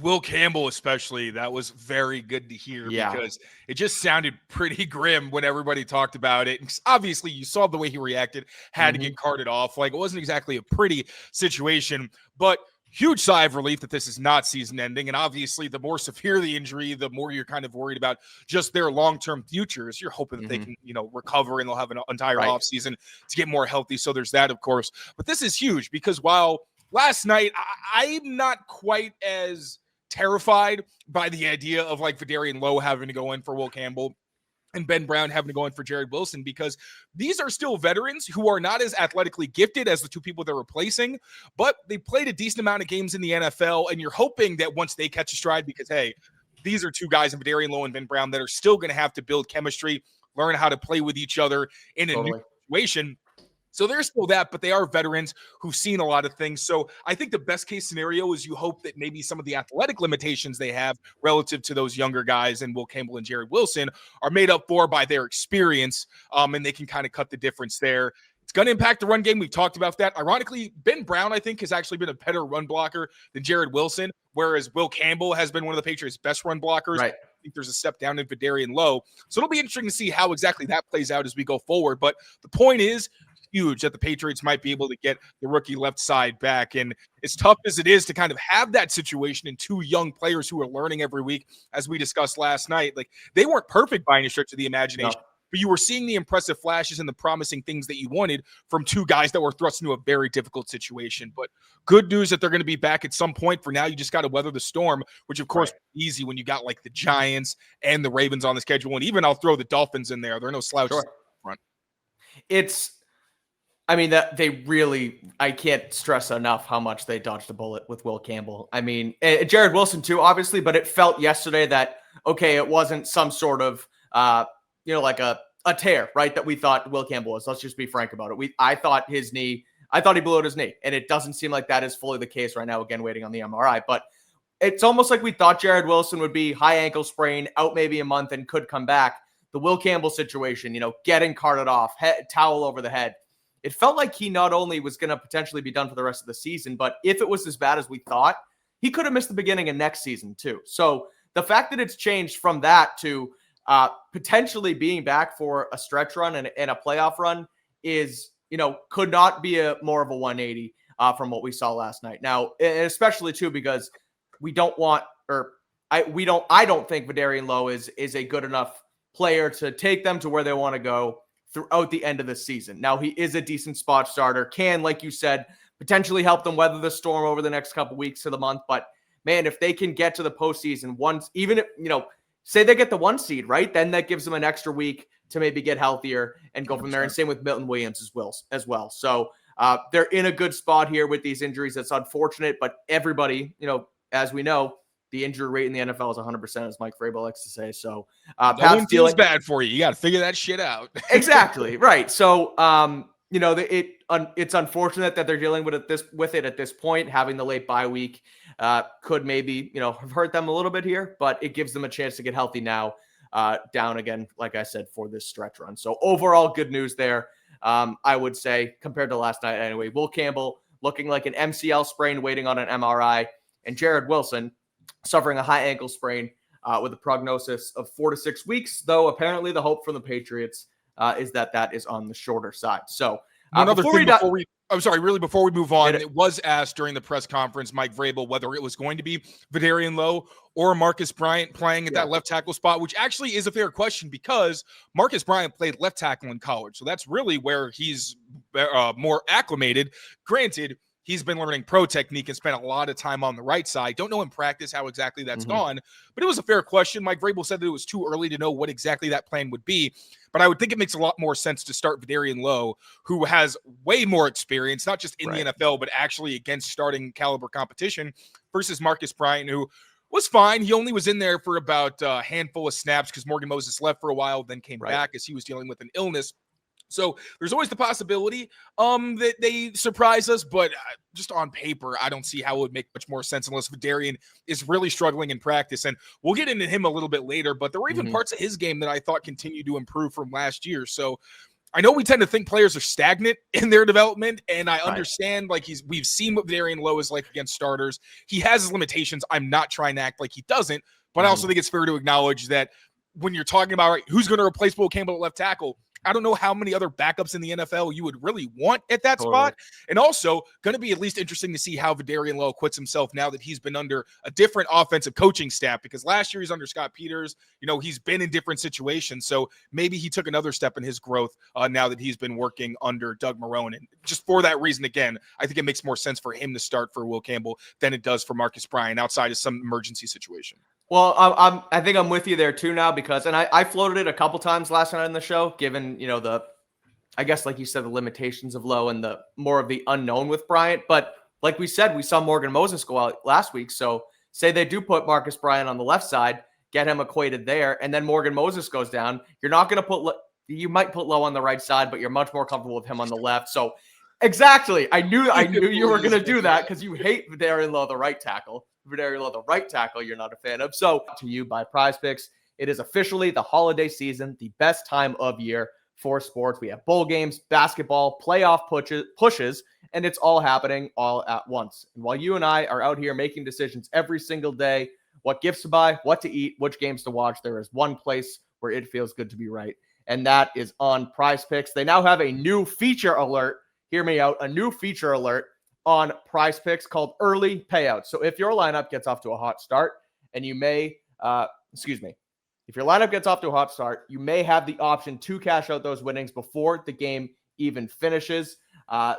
Will Campbell especially, that was very good to hear because it just sounded pretty grim when everybody talked about it. And obviously, you saw the way he reacted, had to get carted off. Like, it wasn't exactly a pretty situation, but huge sigh of relief that this is not season ending. And obviously, the more severe the injury, the more you're kind of worried about just their long-term futures. You're hoping that they can, recover and they'll have an entire offseason to get more healthy. So there's that, of course. But this is huge because while last night, I'm not quite as terrified by the idea of like Vidarian Lowe having to go in for Will Campbell and Ben Brown having to go in for Jared Wilson, because these are still veterans who are not as athletically gifted as the two people they're replacing, but they played a decent amount of games in the NFL, and you're hoping that once they catch a stride, because, hey, these are two guys in Vidarian Lowe and Ben Brown that are still going to have to build chemistry, learn how to play with each other in a new situation. So there's still that, but they are veterans who've seen a lot of things. So I think the best case scenario is you hope that maybe some of the athletic limitations they have relative to those younger guys and Will Campbell and Jared Wilson are made up for by their experience, and they can kind of cut the difference there. It's going to impact the run game. We've talked about that. Ironically, Ben Brown, I think, has actually been a better run blocker than Jared Wilson, whereas Will Campbell has been one of the Patriots' best run blockers. Right. I think there's a step down in Vidarian Lowe. So it'll be interesting to see how exactly that plays out as we go forward. But the point is, huge that the Patriots might be able to get the rookie left side back. And as tough as it is to kind of have that situation in two young players who are learning every week, as we discussed last night, like they weren't perfect by any stretch of the imagination, but you were seeing the impressive flashes and the promising things that you wanted from two guys that were thrust into a very difficult situation. But good news that they're going to be back at some point. For now, you just got to weather the storm, which of course is easy when you got like the Giants and the Ravens on the schedule. And even I'll throw the Dolphins in there. They're no slouches front. I can't stress enough how much they dodged a bullet with Will Campbell. I mean, Jared Wilson too, obviously, but it felt yesterday that, okay, it wasn't some sort of, like a tear, right? That we thought Will Campbell was. Let's just be frank about it. I thought he blew out his knee, and it doesn't seem like that is fully the case right now. Again, waiting on the MRI, but it's almost like we thought Jared Wilson would be high ankle sprain, out maybe a month, and could come back. The Will Campbell situation, getting carted off, towel over the head. It felt like he not only was going to potentially be done for the rest of the season, but if it was as bad as we thought, he could have missed the beginning of next season too. So the fact that it's changed from that to potentially being back for a stretch run and a playoff run is, could not be more of a 180 from what we saw last night. Now, especially too, because I don't think Vidarian Lowe is a good enough player to take them to where they want to go throughout the end of the season. Now, he is a decent spot starter, can, like you said, potentially help them weather the storm over the next couple weeks to the month. But man, if they can get to the postseason once, even if, say they get the 1 seed, right? Then that gives them an extra week to maybe get healthier and go from there. And same with Milton Williams as well. So they're in a good spot here with these injuries. That's unfortunate, but everybody, as we know, the injury rate in the NFL is 100%, as Mike Vrabel likes to say. So, no one feels bad for you. You got to figure that shit out. Exactly right. So, it's unfortunate that they're dealing with it at this point. Having the late bye week could maybe have hurt them a little bit here, but it gives them a chance to get healthy now. Down again, like I said, for this stretch run. So overall, good news there. I would say compared to last night, anyway. Will Campbell looking like an MCL sprain, waiting on an MRI, and Jared Wilson suffering a high ankle sprain with a prognosis of 4 to 6 weeks, though apparently the hope from the Patriots is that is on the shorter side. So before we move on, it was asked during the press conference, Mike Vrabel, whether it was going to be Vidarian Lowe or Marcus Bryant playing at that left tackle spot, which actually is a fair question because Marcus Bryant played left tackle in college. So that's really where he's more acclimated. Granted, he's been learning pro technique and spent a lot of time on the right side. Don't know in practice how exactly that's gone, but it was a fair question. Mike Vrabel said that it was too early to know what exactly that plan would be, but I would think it makes a lot more sense to start Vidarian Lowe, who has way more experience, not just in the NFL, but actually against starting caliber competition, versus Marcus Bryant, who was fine. He only was in there for about a handful of snaps because Morgan Moses left for a while, then came back as he was dealing with an illness. So there's always the possibility that they surprise us, but just on paper, I don't see how it would make much more sense unless Vidarian is really struggling in practice. And we'll get into him a little bit later, but there were even parts of his game that I thought continued to improve from last year. So I know we tend to think players are stagnant in their development, and I understand we've seen what Darian Lowe is like against starters. He has his limitations. I'm not trying to act like he doesn't, but I also think it's fair to acknowledge that when you're talking about who's going to replace Will Campbell at left tackle, I don't know how many other backups in the NFL you would really want at that spot. And also going to be at least interesting to see how Darian Lowe quits himself now that he's been under a different offensive coaching staff, because last year he's under Scott Peters. He's been in different situations. So maybe he took another step in his growth now that he's been working under Doug Marrone. And just for that reason, again, I think it makes more sense for him to start for Will Campbell than it does for Marcus Bryant outside of some emergency situation. Well, I think I'm with you there too now, because, and I floated it a couple times last night on the show, given, I guess, like you said, the limitations of Lowe and the more of the unknown with Bryant. But like we said, we saw Morgan Moses go out last week. So say they do put Marcus Bryant on the left side, get him equated there, and then Morgan Moses goes down. You're not going to you might put Lowe on the right side, but you're much more comfortable with him on the left. So exactly. I knew you were going to do that, because you hate Darian Lowe, the right tackle. Darian Lowe, the right tackle, you're not a fan of. So to you by Prize Picks, it is officially the holiday season, the best time of year for sports. We have bowl games, basketball, playoff pushes, and it's all happening all at once. And while you and I are out here making decisions every single day, what gifts to buy, what to eat, which games to watch, there is one place where it feels good to be right, and that is on Prize Picks. They now have a new feature alert. Hear me out. A new feature alert on Prize Picks called early payouts. So if your lineup gets off to a hot start, and you may, if your lineup gets off to a hot start, you may have the option to cash out those winnings before the game even finishes.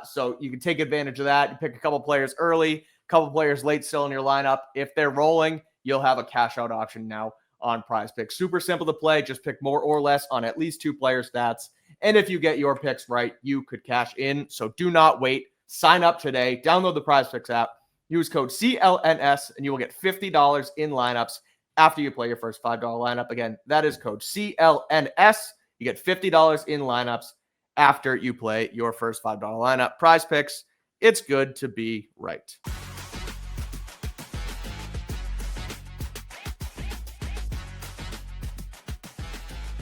So you can take advantage of that. You pick a couple players early, a couple players late still in your lineup. If they're rolling, you'll have a cash out option now on Prize Picks. Super simple to play. Just pick more or less on at least 2 player stats. And if you get your picks right, you could cash in. So do not wait. Sign up today. Download the Prize Picks app. Use code CLNS, and you will get $50 in lineups after you play your first $5 lineup. Again, that is code CLNS. You get $50 in lineups after you play your first $5 lineup. Prize Picks, it's good to be right.